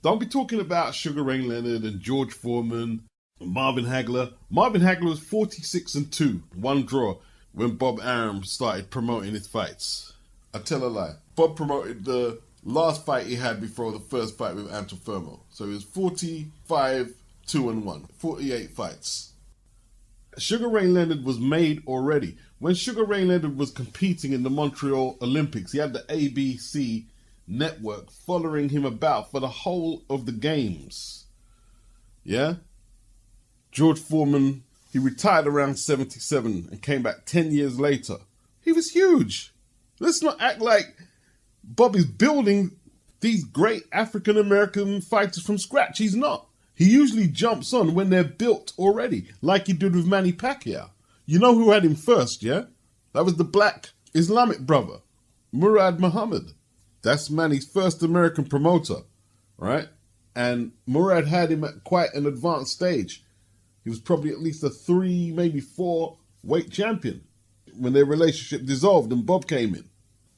Don't be talking about Sugar Ray Leonard and George Foreman and Marvin Hagler. Marvin Hagler was 46-2, one draw, when Bob Arum started promoting his fights. I tell a lie. Bob promoted the last fight he had before the first fight with Antifermo. So he was 45-2-1, 48 fights. Sugar Ray Leonard was made already. When Sugar Ray Leonard was competing in the Montreal Olympics, he had the ABC network following him about for the whole of the games. Yeah? George Foreman, he retired around 77 and came back 10 years later. He was huge. Let's not act like Bob is building these great African-American fighters from scratch. He's not. He usually jumps on when they're built already, like he did with Manny Pacquiao. You know who had him first, yeah? That was the black Islamic brother, Murad Muhammad. That's Manny's first American promoter, right? And Murad had him at quite an advanced stage. He was probably at least a 3, maybe 4 weight champion when their relationship dissolved and Bob came in.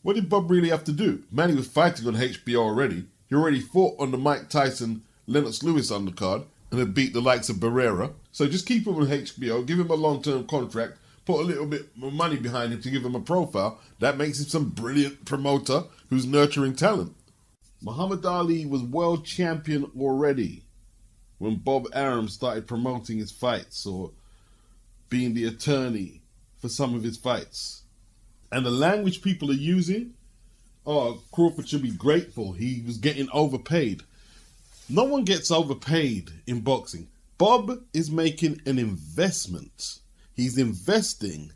What did Bob really have to do? Manny was fighting on HBO already. He already fought on the Mike Tyson, Lennox Lewis undercard and had beat the likes of Barrera. So just keep him on HBO, give him a long-term contract, put a little bit more money behind him to give him a profile. That makes him some brilliant promoter who's nurturing talent. Muhammad Ali was world champion already when Bob Arum started promoting his fights or being the attorney for some of his fights. And the language people are using, Crawford should be grateful. He was getting overpaid. No one gets overpaid in boxing. Bob is making an investment. He's investing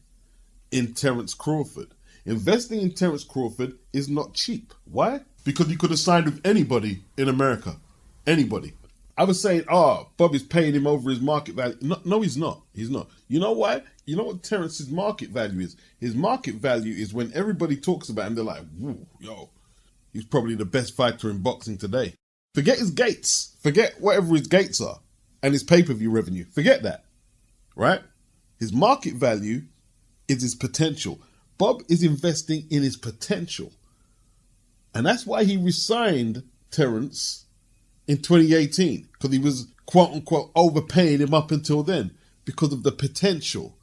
in Terence Crawford. Investing in Terence Crawford is not cheap. Why? Because he could have signed with anybody in America. Anybody. I was saying, Bob is paying him over his market value. No, he's not. He's not. You know why? You know what Terence's market value is? His market value is when everybody talks about him, they're like, woo, yo, he's probably the best fighter in boxing today. Forget his gates. Forget whatever his gates are and his pay-per-view revenue. Forget that, right? His market value is his potential. Bob is investing in his potential. And that's why he resigned Terence in 2018, because he was, quote unquote, overpaying him up until then because of the potential.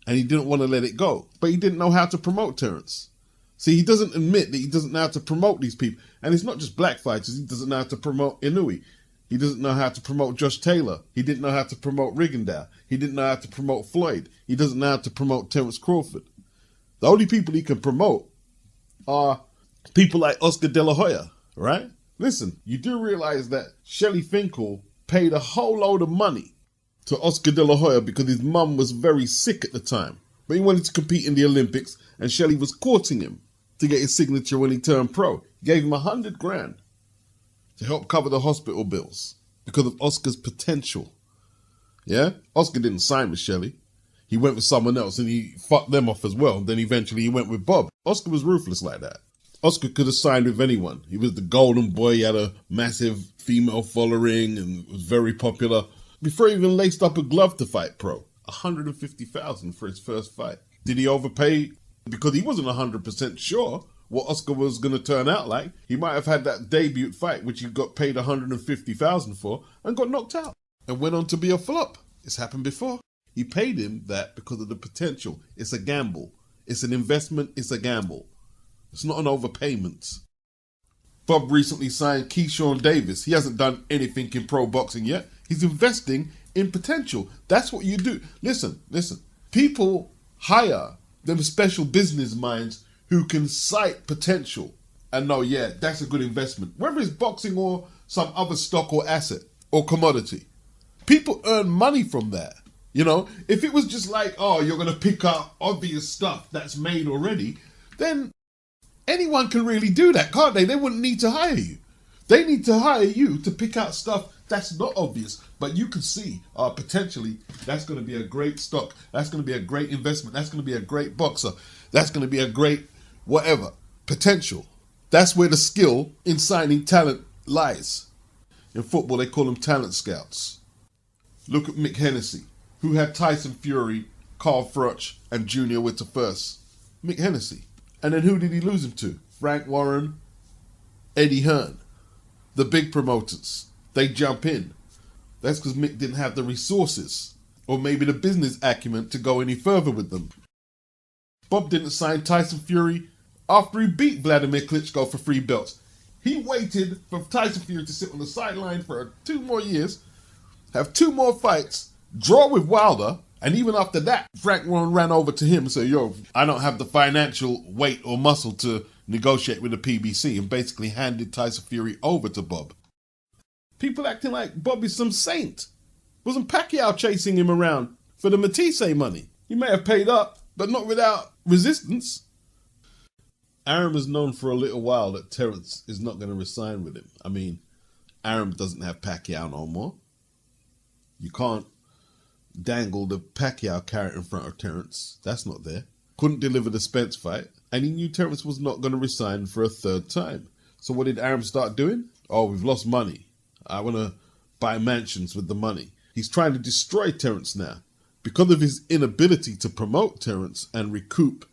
And he didn't want to let it go. But he didn't know how to promote Terence. See, he doesn't admit that he doesn't know how to promote these people. And it's not just black fighters. He doesn't know how to promote Inouye. He doesn't know how to promote Josh Taylor. He didn't know how to promote Rigondeaux. He didn't know how to promote Floyd. He doesn't know how to promote Terence Crawford. The only people he can promote are people like Oscar De La Hoya, right? Listen, you do realize that Shelley Finkel paid a whole load of money to Oscar De La Hoya because his mum was very sick at the time. But he wanted to compete in the Olympics and Shelley was courting him to get his signature when he turned pro. He gave him $100,000 to help cover the hospital bills because of Oscar's potential. Yeah? Oscar didn't sign with Shelley. He went with someone else and he fucked them off as well. Then eventually he went with Bob. Oscar was ruthless like that. Oscar could have signed with anyone. He was the golden boy. He had a massive female following and was very popular. Before he even laced up a glove to fight pro. $150,000 for his first fight. Did he overpay? Because he wasn't 100% sure what Oscar was going to turn out like. He might have had that debut fight, which he got paid $150,000 for, and got knocked out and went on to be a flop. It's happened before. He paid him that because of the potential. It's a gamble. It's an investment. It's a gamble. It's not an overpayment. Bob recently signed Keyshawn Davis. He hasn't done anything in pro boxing yet. He's investing in potential. That's what you do. Listen. People hire them special business minds who can cite potential and know, yeah, that's a good investment. Whether it's boxing or some other stock or asset or commodity. People earn money from that. You know, if it was just like, you're going to pick up obvious stuff that's made already, then anyone can really do that, can't they? They wouldn't need to hire you. They need to hire you to pick out stuff that's not obvious, but you can see potentially that's going to be a great stock. That's going to be a great investment. That's going to be a great boxer. That's going to be a great whatever. Potential. That's where the skill in signing talent lies. In football, they call them talent scouts. Look at Mick Hennessy, who had Tyson Fury, Carl Froch, and Junior Witter first. Mick Hennessy. And then who did he lose him to? Frank Warren, Eddie Hearn. the big promoters. They jump in. That's because Mick didn't have the resources or maybe the business acumen to go any further with them. Bob didn't sign Tyson Fury after he beat Vladimir Klitschko for 3 belts. He waited for Tyson Fury to sit on the sideline for 2 more years, have 2 more fights, draw with Wilder, and even after that, Frank Warren ran over to him and said, yo, I don't have the financial weight or muscle to negotiate with the PBC, and basically handed Tyson Fury over to Bob. People acting like Bob is some saint. Wasn't Pacquiao chasing him around for the Matisse money? He may have paid up, but not without resistance. Arum has known for a little while that Terence is not going to resign with him. I mean, Arum doesn't have Pacquiao no more. You can't dangle the Pacquiao carrot in front of Terence. That's not there. Couldn't deliver the Spence fight. And he knew Terence was not going to resign for a 3rd time. So what did Arum start doing? Oh, we've lost money. I want to buy mansions with the money. He's trying to destroy Terence now. Because of his inability to promote Terence and recoup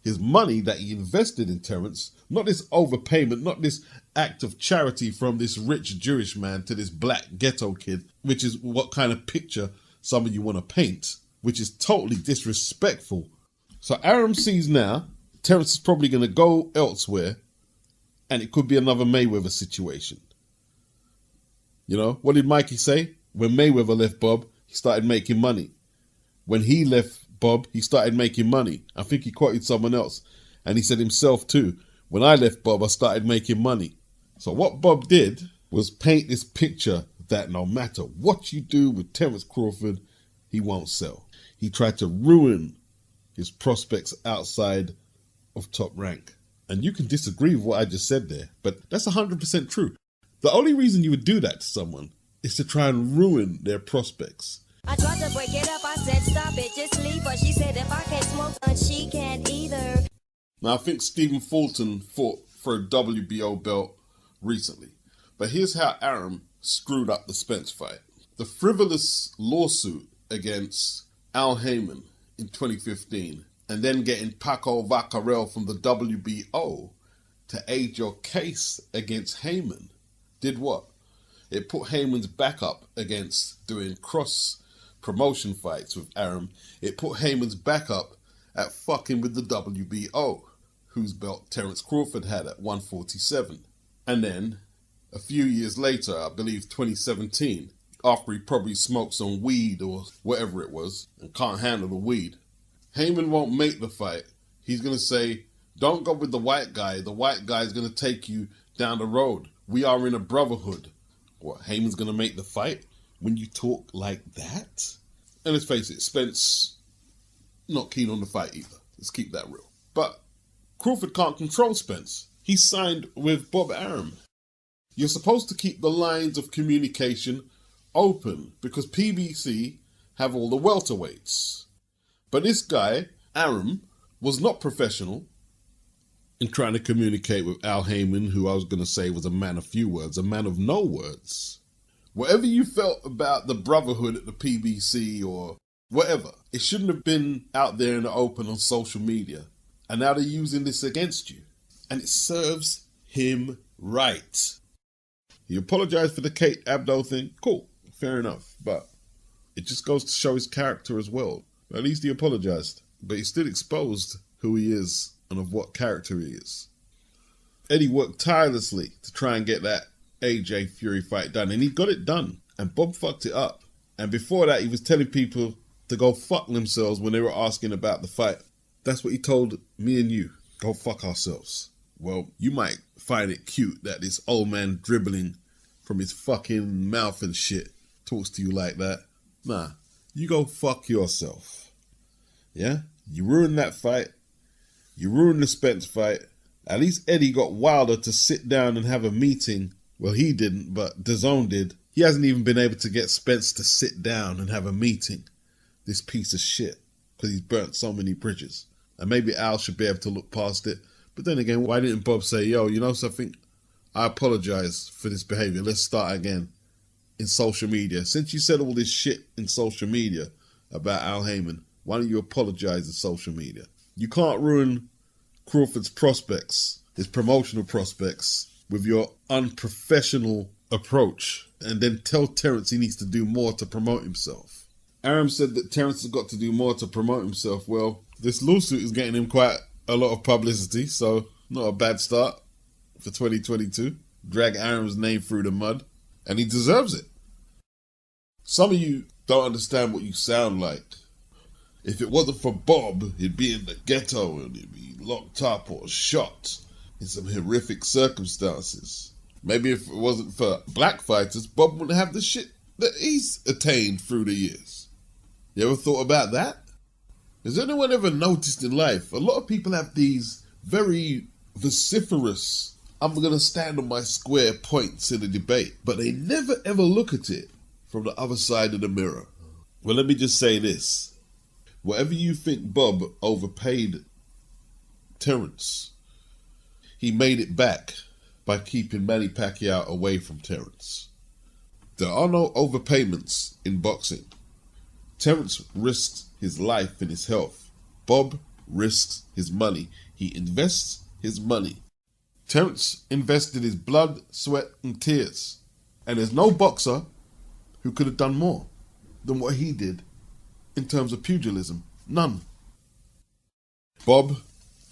his money that he invested in Terence, not this overpayment, not this act of charity from this rich Jewish man to this black ghetto kid, which is what kind of picture some of you want to paint, which is totally disrespectful. So Arum sees now Terence is probably going to go elsewhere, and it could be another Mayweather situation. You know, what did Mikey say? When Mayweather left Bob, he started making money. When he left Bob, he started making money. I think he quoted someone else. And he said himself too, when I left Bob, I started making money. So what Bob did was paint this picture that no matter what you do with Terence Crawford, he won't sell. He tried to ruin his prospects outside of Top Rank. And you can disagree with what I just said there, but that's 100% true. The only reason you would do that to someone is to try and ruin their prospects. I tried to break it up, I said stop it, just leave her. She said if I can't smoke, then she can't either. Now I think Stephen Fulton fought for a WBO belt recently, but here's how Arum screwed up the Spence fight. The frivolous lawsuit against Al Heyman in 2015, and then getting Paco Vacarel from the WBO to aid your case against Heyman, did what? It put Heyman's back up against doing cross-promotion fights with Arum. It put Heyman's back up at fucking with the WBO, whose belt Terence Crawford had at 147. And then, a few years later, I believe 2017, after he probably smoked some weed or whatever it was, and can't handle the weed, Heyman won't make the fight. He's going to say, don't go with the white guy. The white guy is going to take you down the road. We are in a brotherhood. What, Heyman's going to make the fight when you talk like that? And let's face it, Spence, not keen on the fight either. Let's keep that real. But Crawford can't control Spence. He signed with Bob Arum. You're supposed to keep the lines of communication open because PBC have all the welterweights. But this guy, Arum, was not professional in trying to communicate with Al Heyman, who I was going to say was a man of few words, a man of no words. Whatever you felt about the brotherhood at the PBC or whatever, it shouldn't have been out there in the open on social media. And now they're using this against you. And it serves him right. He apologized for the Kate Abdo thing. Cool, fair enough. But it just goes to show his character as well. At least he apologized. But he still exposed who he is and of what character he is. Eddie worked tirelessly to try and get that AJ Fury fight done. And he got it done. And Bob fucked it up. And before that, he was telling people to go fuck themselves when they were asking about the fight. That's what he told me and you. Go fuck ourselves. Well, you might find it cute that this old man dribbling from his fucking mouth and shit talks to you like that. Nah, you go fuck yourself. Yeah? You ruined that fight. You ruined the Spence fight. At least Eddie got Wilder to sit down and have a meeting. Well, he didn't, but DAZN did. He hasn't even been able to get Spence to sit down and have a meeting. This piece of shit. Because he's burnt so many bridges. And maybe Al should be able to look past it. But then again, why didn't Bob say, yo, you know something? I apologize for this behavior. Let's start again in social media. Since you said all this shit in social media about Al Heyman, why don't you apologize in social media? You can't ruin Crawford's prospects, his promotional prospects, with your unprofessional approach and then tell Terence he needs to do more to promote himself. Arum said that Terence has got to do more to promote himself. Well, this lawsuit is getting him quite a lot of publicity, so not a bad start for 2022. Drag Arum's name through the mud, and he deserves it. Some of you don't understand what you sound like. If it wasn't for Bob, he'd be in the ghetto and he'd be locked up or shot in some horrific circumstances. Maybe if it wasn't for black fighters, Bob wouldn't have the shit that he's attained through the years. You ever thought about that? Has anyone ever noticed in life, a lot of people have these very vociferous, I'm going to stand on my square points in a debate, but they never ever look at it from the other side of the mirror. Well, let me just say this. Whatever you think Bob overpaid Terence, he made it back by keeping Manny Pacquiao away from Terence. There are no overpayments in boxing. Terence risks his life and his health. Bob risks his money. He invests his money. Terence invested his blood, sweat and tears. And there's no boxer who could have done more than what he did in terms of pugilism. None. Bob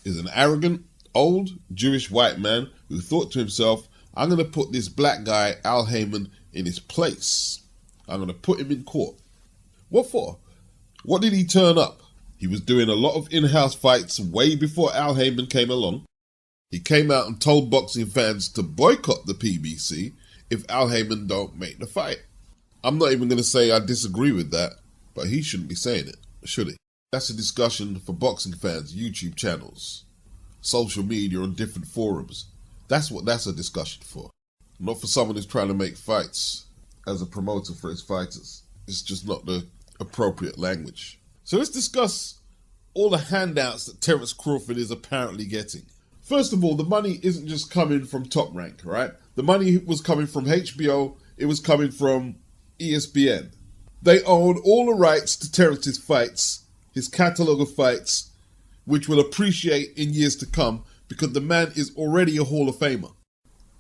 is an arrogant, old Jewish white man who thought to himself, I'm going to put this black guy, Al Heyman, in his place. I'm going to put him in court. What for? What did he turn up? He was doing a lot of in-house fights way before Al Heyman came along. He came out and told boxing fans to boycott the PBC if Al Heyman don't make the fight. I'm not even going to say I disagree with that, but he shouldn't be saying it, should he? That's a discussion for boxing fans, YouTube channels, social media on different forums. That's what that's a discussion for. Not for someone who's trying to make fights as a promoter for his fighters. It's just not the appropriate language. So let's discuss all the handouts that Terence Crawford is apparently getting. First of all, the money isn't just coming from Top Rank, right? The money was coming from HBO. It was coming from ESPN. They own all the rights to Terence's fights, his catalogue of fights, which will appreciate in years to come because the man is already a Hall of Famer.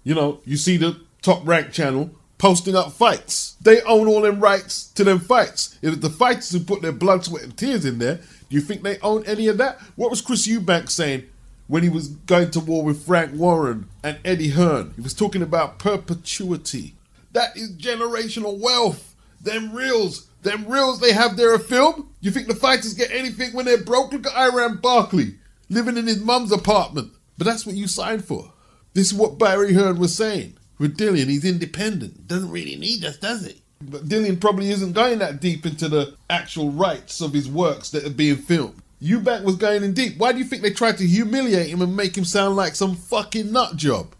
You know, you see the Top Rank channel posting up fights. They own all them rights to them fights. If it's the fighters who put their blood, sweat and tears in there, do you think they own any of that? What was Chris Eubank saying when he was going to war with Frank Warren and Eddie Hearn? He was talking about perpetuity. That is generational wealth. Them reels they have there a film. You think the fighters get anything when they're broke? Look at Iran Barkley living in his mum's apartment. But that's what you signed for. This is what Barry Hearn was saying. With Dillian, he's independent. Doesn't really need us, does he? But Dillian probably isn't going that deep into the actual rights of his works that are being filmed. Eubank was going in deep. Why do you think they tried to humiliate him and make him sound like some fucking nut job?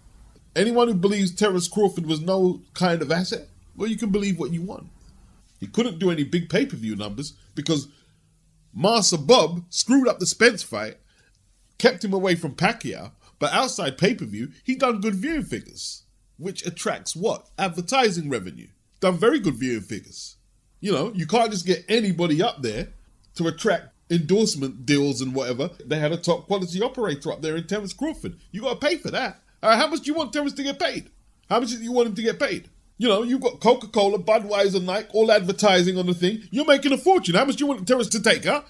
Anyone who believes Terence Crawford was no kind of asset, well, you can believe what you want. He couldn't do any big pay-per-view numbers because Master Bob screwed up the Spence fight, kept him away from Pacquiao, but outside pay-per-view, he done good viewing figures, which attracts what? Advertising revenue. Done very good viewing figures. You know, you can't just get anybody up there to attract endorsement deals and whatever. They had a top quality operator up there in Terence Crawford. You got to pay for that. How much do you want Terence to get paid? How much do you want him to get paid? You know, you've got Coca-Cola, Budweiser, Nike, all advertising on the thing. You're making a fortune. How much do you want Terence to take, huh?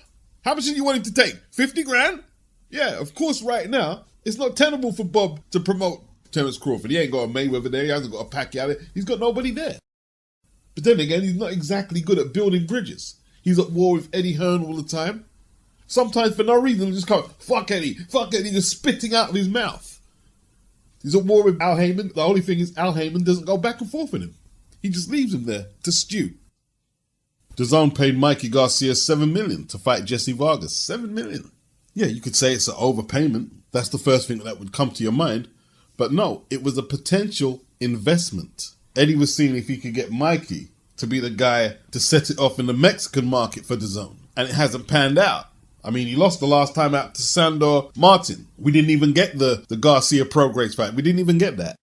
How much do you want him to take? 50 grand? Yeah, of course, right now, it's not tenable for Bob to promote Terence Crawford. He ain't got a Mayweather there. He hasn't got a Pacquiao there. He's got nobody there. But then again, he's not exactly good at building bridges. He's at war with Eddie Hearn all the time. Sometimes for no reason, he'll just come, fuck Eddie, just spitting out of his mouth. He's at war with Al Heyman. The only thing is Al Heyman doesn't go back and forth with him. He just leaves him there to stew. DAZN paid Mikey Garcia $7 million to fight Jesse Vargas. $7 million. Yeah, you could say it's an overpayment. That's the first thing that would come to your mind. But no, it was a potential investment. Eddie was seeing if he could get Mikey to be the guy to set it off in the Mexican market for DAZN. And it hasn't panned out. I mean, he lost the last time out to Sandor Martin. We didn't even get the Garcia Prograis fight. We didn't even get that.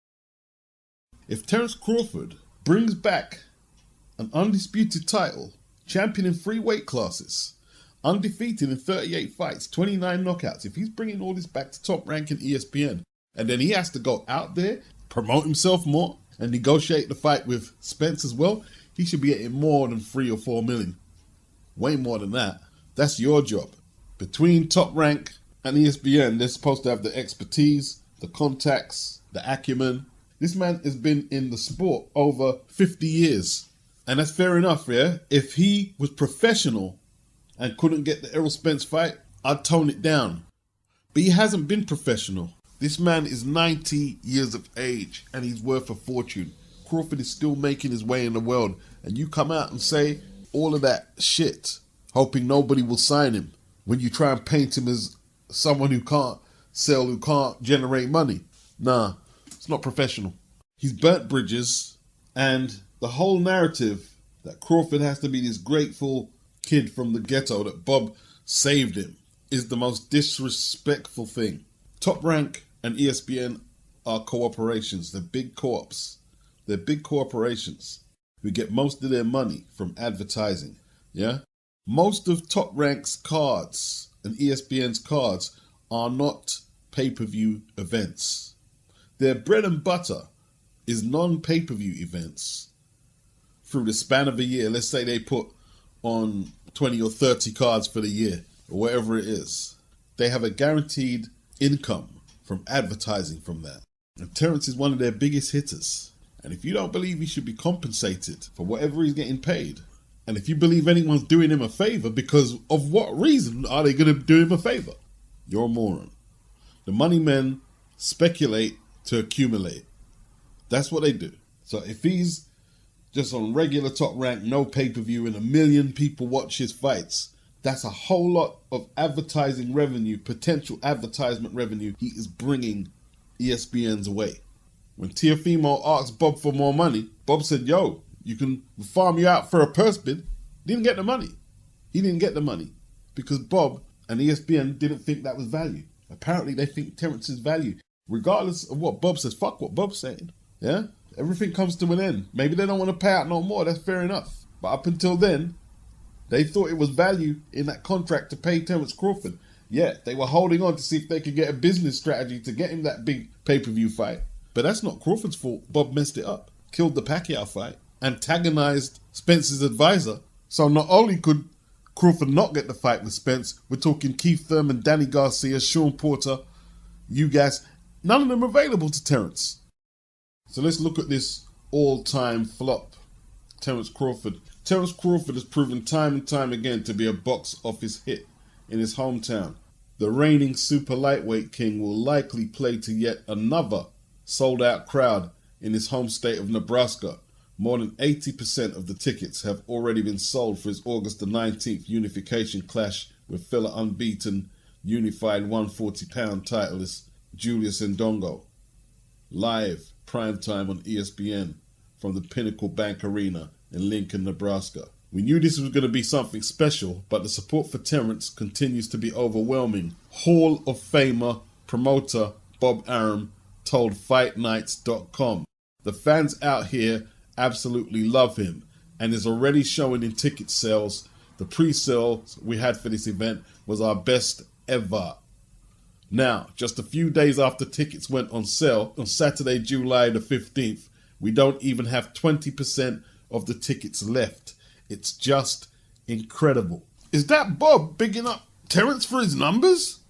If Terence Crawford brings back an undisputed title, champion in 3 weight classes, undefeated in 38 fights, 29 knockouts, if he's bringing all this back to Top Rank and ESPN, and then he has to go out there, promote himself more and negotiate the fight with Spence as well, he should be getting more than 3 or 4 million. Way more than that. That's your job. Between Top Rank and ESPN, they're supposed to have the expertise, the contacts, the acumen. This man has been in the sport over 50 years. And that's fair enough, yeah? If he was professional and couldn't get the Errol Spence fight, I'd tone it down. But he hasn't been professional. This man is 90 years of age and he's worth a fortune. Crawford is still making his way in the world. And you come out and say all of that shit, hoping nobody will sign him, when you try and paint him as someone who can't sell, who can't generate money. Nah, it's not professional. He's burnt bridges, and the whole narrative that Crawford has to be this grateful kid from the ghetto that Bob saved him is the most disrespectful thing. Top Rank and ESPN are cooperations. They're big co-ops. They're big corporations who get most of their money from advertising. Yeah? Most of Top Rank's cards and ESPN's cards are not pay-per-view events. Their bread and butter is non-pay-per-view events through the span of a year. Let's say they put on 20 or 30 cards for the year, or whatever it is. They have a guaranteed income from advertising from that. And Terence is one of their biggest hitters. And if you don't believe he should be compensated for whatever he's getting paid, and if you believe anyone's doing him a favor, because of what reason are they going to do him a favor? You're a moron. The money men speculate to accumulate. That's what they do. So if he's just on regular Top Rank, no pay-per-view, and 1 million people watch his fights, that's a whole lot of advertising revenue, potential advertisement revenue he is bringing ESPN's way. When Teofimo asked Bob for more money, Bob said, yo, you can farm you out for a purse bid. Didn't get the money. He didn't get the money because Bob and ESPN didn't think that was value. Apparently they think Terence's value. Regardless of what Bob says, fuck what Bob's saying. Yeah? Everything comes to an end. Maybe they don't want to pay out no more. That's fair enough. But up until then, they thought it was value in that contract to pay Terence Crawford. Yeah, they were holding on to see if they could get a business strategy to get him that big pay-per-view fight. But that's not Crawford's fault. Bob messed it up. Killed the Pacquiao fight. Antagonized Spence's advisor. So not only could Crawford not get the fight with Spence, we're talking Keith Thurman, Danny Garcia, Sean Porter, Ugas. None of them available to Terence. So let's look at this all-time flop. Terence Crawford. Terence Crawford has proven time and time again to be a box office hit in his hometown. The reigning super lightweight king will likely play to yet another sold-out crowd in his home state of Nebraska. More than 80% of the tickets have already been sold for his August the 19th unification clash with fellow unbeaten unified 140-pound titleist Julius Ndongo. Live, primetime on ESPN from the Pinnacle Bank Arena in Lincoln, Nebraska. We knew this was going to be something special, but the support for Terence continues to be overwhelming. Hall of Famer promoter Bob Arum told FightNights.com, the fans out here absolutely love him and is already showing in ticket sales. The pre-sales we had for this event was our best ever. Now, just a few days after tickets went on sale on Saturday, July the 15th, we don't even have 20% of the tickets left. It's just incredible. Is that Bob bigging up Terence for his numbers?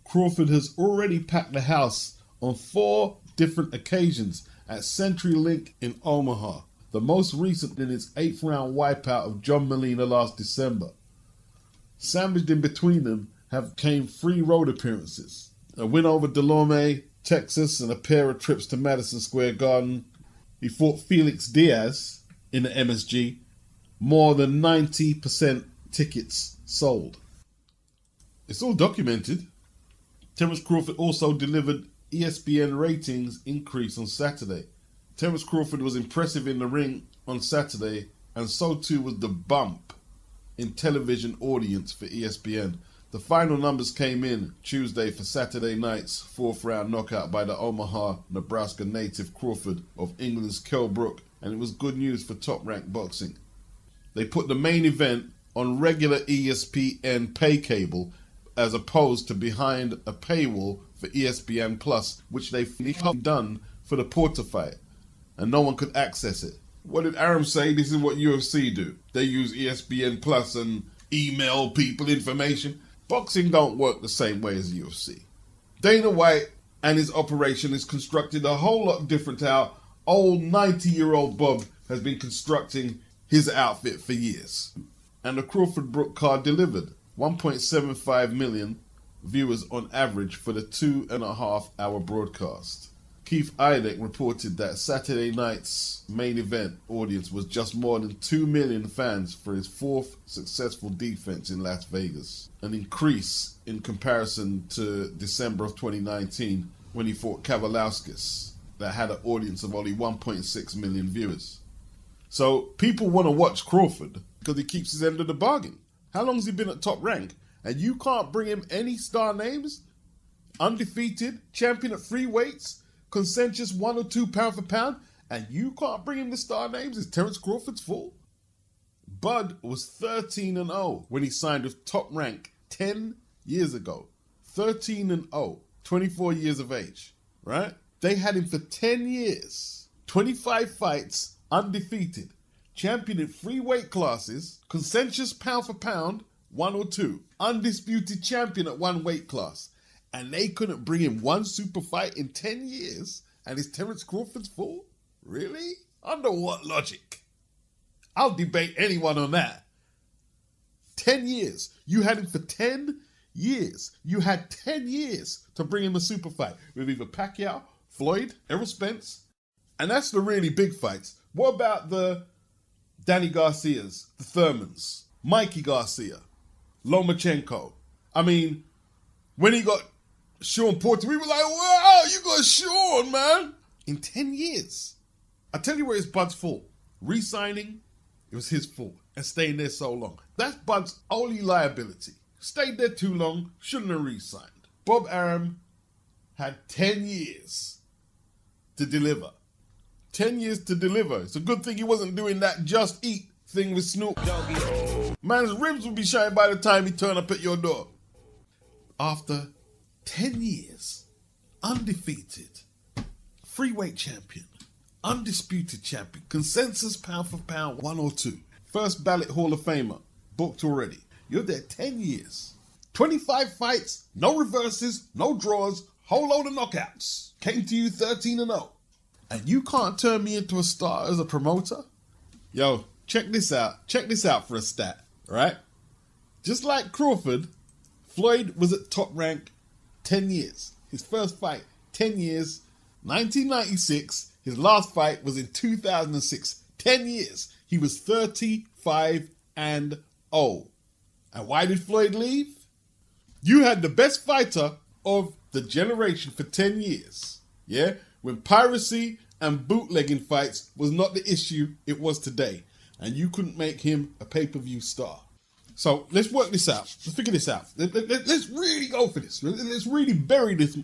Crawford has already packed the house on 4 different occasions at CenturyLink in Omaha, the most recent in its 8th round wipeout of John Molina last December. Sandwiched in between them came 3 road appearances, a win over Delorme, Texas, and a pair of trips to Madison Square Garden. He fought Felix Diaz in the MSG. More than 90% tickets sold. It's all documented. Terence Crawford also delivered ESPN ratings increase on Saturday. Terence Crawford was impressive in the ring on Saturday, and so too was the bump in television audience for ESPN. The final numbers came in Tuesday for Saturday night's 4th round knockout by the Omaha, Nebraska native Crawford of England's Kell Brook, and it was good news for Top Rank Boxing. They put the main event on regular ESPN pay cable as opposed to behind a paywall for ESPN Plus, which they've done for the Porter fight, and no one could access it. What did Arum say? This is what UFC do. They use ESPN Plus and email people information. Boxing don't work the same way as UFC. Dana White and his operation is constructed a whole lot different to how old 90-year-old Bob has been constructing his outfit for years. And the Crawford Brook card delivered. 1.75 million viewers on average for the 2.5-hour broadcast. Keith Idek reported that Saturday night's main event audience was just more than 2 million fans for his fourth successful defense in Las Vegas, an increase in comparison to December of 2019 when he fought Kavalauskas that had an audience of only 1.6 million viewers. So people want to watch Crawford because he keeps his end of the bargain. How long has he been at Top Rank? And you can't bring him any star names? Undefeated, champion at free weights, consensus 1 or 2 pound for pound, and you can't bring him the star names? Is Terence Crawford's full? Bud was 13-0 when he signed with Top Rank 10 years ago. 13-0, 24 years of age, right? They had him for 10 years, 25 fights, undefeated, champion in free weight classes, consensus pound for pound, 1 or 2, undisputed champion at 1 weight class. And they couldn't bring him 1 super fight in 10 years? And is Terence Crawford's full? Really? Under what logic? I'll debate anyone on that. 10 years. You had him for 10 years. You had 10 years to bring him a super fight with either Pacquiao, Floyd, Errol Spence. And that's the really big fights. What about the Danny Garcias, the Thurmans, Mikey Garcia, Lomachenko? I mean, when he got Sean Porter, we were like, wow, you got Sean, man. In 10 years. I tell you where his Bud's fault. Re-signing, it was his fault. And staying there so long. That's Bud's only liability. Stayed there too long, shouldn't have re-signed. Bob Arum had 10 years to deliver. 10 years to deliver. It's a good thing he wasn't doing that just eat thing with Snoop. Man's ribs would be shiny by the time he turned up at your door. After 10 years, undefeated, freeweight champion, undisputed champion, consensus pound for pound 1 or 2, first ballot Hall of Famer, booked already. You're there 10 years, 25 fights, no reverses, no draws, whole load of knockouts. Came to you 13-0. And you can't turn me into a star as a promoter? Yo, check this out. Check this out for a stat, right? Just like Crawford, Floyd was at Top Rank 10 years. His first fight, 10 years, 1996. His last fight was in 2006. 10 years. He was 35-0. And why did Floyd leave? You had the best fighter of the generation for 10 years. Yeah? When piracy and bootlegging fights was not the issue it was today. And you couldn't make him a pay-per-view star. So let's work this out. Let's figure this out. Let's really go for this. Let's really bury this.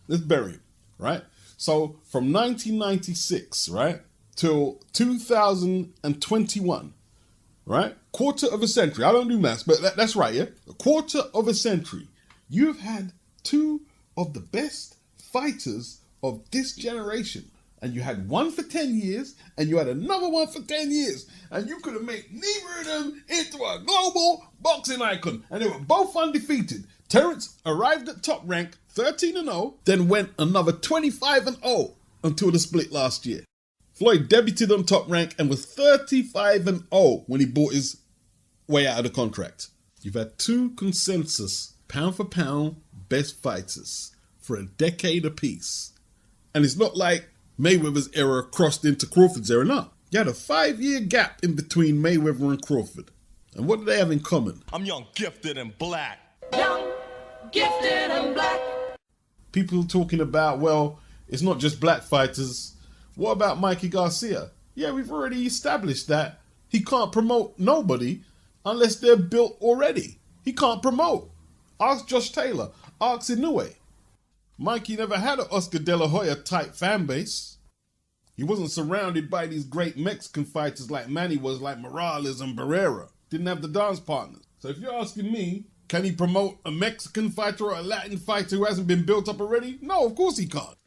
Let's bury it, right? So from 1996, right, till 2021, right? Quarter of a century. I don't do maths, but that's right, yeah? A quarter of a century. You've had 2 of the best fighters of this generation. And you had one for 10 years, and you had another one for 10 years. And you could have made neither of them into a global boxing icon. And they were both undefeated. Terence arrived at Top Rank 13-0, then went another 25-0 until the split last year. Floyd debuted on Top Rank and was 35-0 when he bought his way out of the contract. You've had 2 consensus pound for pound best fighters for a decade apiece. And it's not like Mayweather's era crossed into Crawford's era. No. You had a 5-year gap in between Mayweather and Crawford. And what do they have in common? I'm young, gifted, and black. Young, gifted, and black. People talking about, well, it's not just black fighters. What about Mikey Garcia? Yeah, we've already established that. He can't promote nobody unless they're built already. He can't promote. Ask Josh Taylor. Ask Inoue. Mikey never had an Oscar De La Hoya type fan base. He wasn't surrounded by these great Mexican fighters like Manny was, like Morales and Barrera. Didn't have the dance partners. So if you're asking me, can he promote a Mexican fighter or a Latin fighter who hasn't been built up already? No, of course he can't.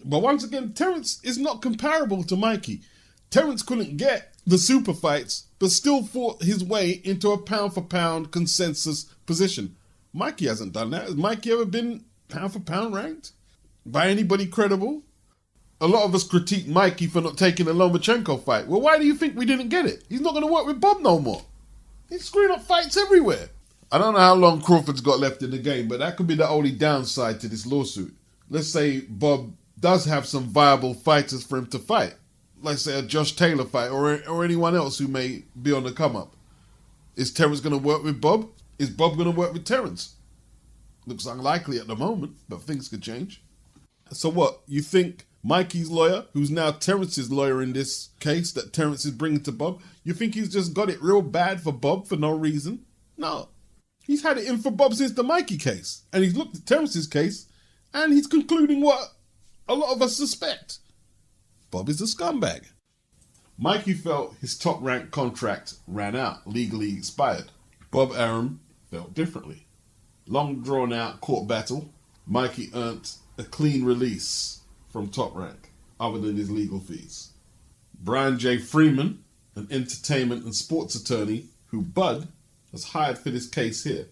But once again, Terence is not comparable to Mikey. Terence couldn't get the super fights, but still fought his way into a pound-for-pound consensus position. Mikey hasn't done that. Has Mikey ever been pound-for-pound ranked by anybody credible? A lot of us critique Mikey for not taking the Lomachenko fight. Well, why do you think we didn't get it? He's not going to work with Bob no more. He's screwing up fights everywhere. I don't know how long Crawford's got left in the game, but that could be the only downside to this lawsuit. Let's say Bob does have some viable fighters for him to fight. Let's say a Josh Taylor fight or anyone else who may be on the come-up. Is Terence going to work with Bob? Is Bob going to work with Terence? Looks unlikely at the moment, but things could change. So what, you think Mikey's lawyer, who's now Terence's lawyer in this case that Terence is bringing to Bob, you think he's just got it real bad for Bob for no reason? No. He's had it in for Bob since the Mikey case. And he's looked at Terence's case and he's concluding what a lot of us suspect. Bob is a scumbag. Mikey felt his top-ranked contract ran out, legally expired. Bob Arum felt differently. Long drawn-out court battle, Mikey earned a clean release from Top Rank, other than his legal fees. Brian J. Freeman, an entertainment and sports attorney who Bud has hired for this case here.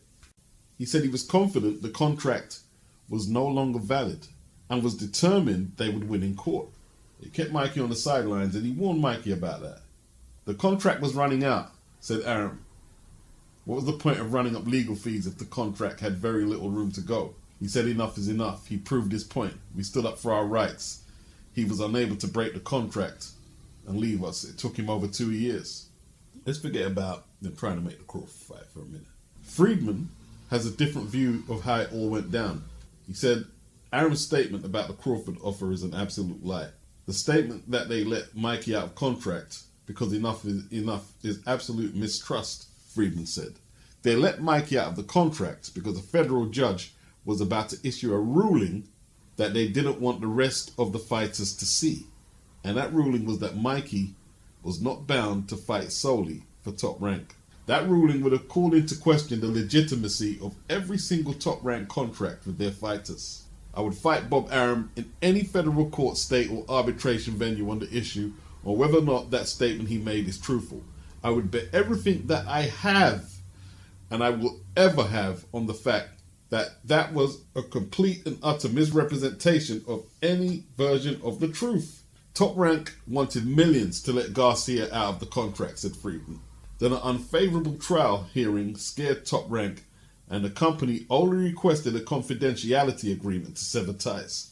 He said he was confident the contract was no longer valid and was determined they would win in court. It kept Mikey on the sidelines and he warned Mikey about that. The contract was running out, said Arum. What was the point of running up legal fees if the contract had very little room to go? He said enough is enough. He proved his point. We stood up for our rights. He was unable to break the contract and leave us. It took him over 2 years. Let's forget about them trying to make the Crawford fight for a minute. Friedman has a different view of how it all went down. He said, Arum's statement about the Crawford offer is an absolute lie. The statement that they let Mikey out of contract because enough is absolute mistrust, Friedman said. They let Mikey out of the contract because a federal judge was about to issue a ruling that they didn't want the rest of the fighters to see. And that ruling was that Mikey was not bound to fight solely for Top Rank. That ruling would have called into question the legitimacy of every single Top Rank contract with their fighters. I would fight Bob Arum in any federal court, state or arbitration venue on the issue or whether or not that statement he made is truthful. I would bet everything that I have and I will ever have on the fact that was a complete and utter misrepresentation of any version of the truth. Top Rank wanted millions to let Garcia out of the contract, said Friedman. Then an unfavorable trial hearing scared Top Rank and the company only requested a confidentiality agreement to sever ties.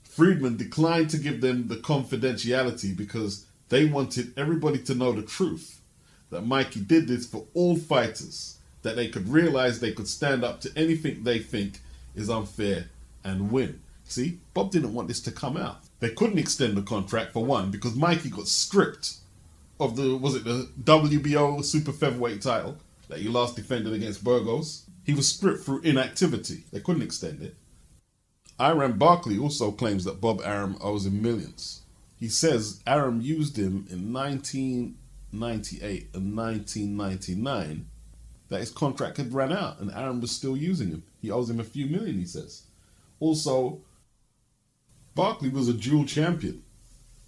Friedman declined to give them the confidentiality because they wanted everybody to know the truth, that Mikey did this for all fighters, that they could realize they could stand up to anything they think is unfair and win. See, Bob didn't want this to come out. They couldn't extend the contract for one because Mikey got stripped of the WBO super featherweight title that he last defended against Burgos. He was stripped through inactivity. They couldn't extend it. Iran Barkley also claims that Bob Arum owes him millions. He says Arum used him in 1998 and 1999, that his contract had run out and Arum was still using him. He owes him a few million, he says. Also, Barkley was a dual champion.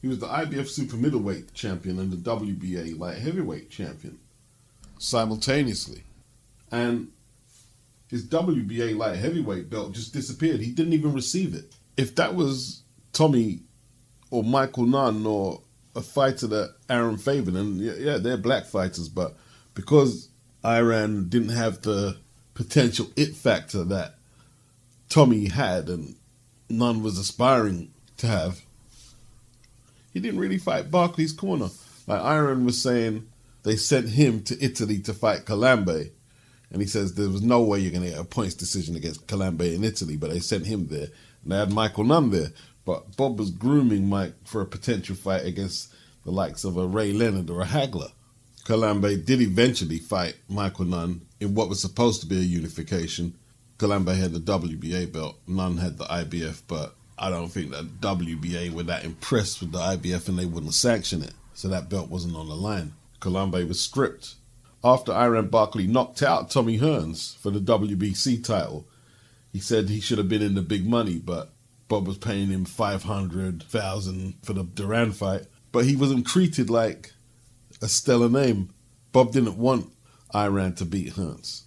He was the IBF super middleweight champion and the WBA light heavyweight champion simultaneously. And his WBA light heavyweight belt just disappeared. He didn't even receive it. If that was Tommy or Michael Nunn or a fighter that Arum favored, and yeah, they're black fighters, but because Iran didn't have the potential it factor that Tommy had and Nunn was aspiring to have, he didn't really fight Barkley's corner. Like Iran was saying, they sent him to Italy to fight Calambe. And he says there was no way you're going to get a points decision against Calambe in Italy, but they sent him there. And they had Michael Nunn there. But Bob was grooming Mike for a potential fight against the likes of a Ray Leonard or a Hagler. Calambe did eventually fight Michael Nunn in what was supposed to be a unification. Calambe had the WBA belt, Nunn had the IBF, but I don't think that WBA were that impressed with the IBF and they wouldn't sanction it. So that belt wasn't on the line. Calambe was stripped. After Iran Barkley knocked out Tommy Hearns for the WBC title, he said he should have been in the big money, but Bob was paying him $500,000 for the Duran fight, but he wasn't treated like a stellar name. Bob didn't want Iran to beat Hearns.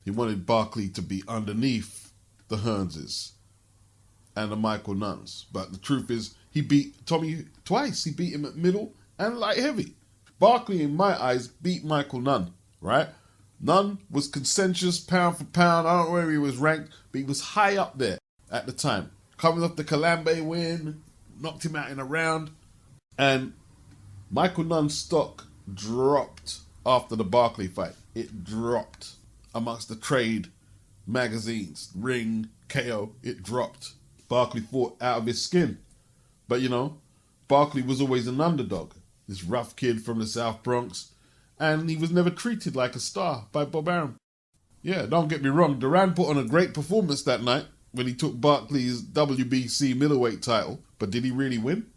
He wanted Barkley to be underneath the Hearnses and the Michael Nunns. But the truth is, he beat Tommy twice. He beat him at middle and light heavy. Barkley, in my eyes, beat Michael Nunn, right? Nunn was consensus pound for pound. I don't know where he was ranked, but he was high up there at the time. Coming off the Kalambe win, knocked him out in a round. And Michael Nunn's stock dropped after the Barkley fight. It dropped amongst the trade magazines. Ring, KO, it dropped. Barkley fought out of his skin. But, you know, Barkley was always an underdog. This rough kid from the South Bronx. And he was never treated like a star by Bob Arum. Yeah, don't get me wrong. Duran put on a great performance that night when he took Barkley's WBC middleweight title. But did he really win?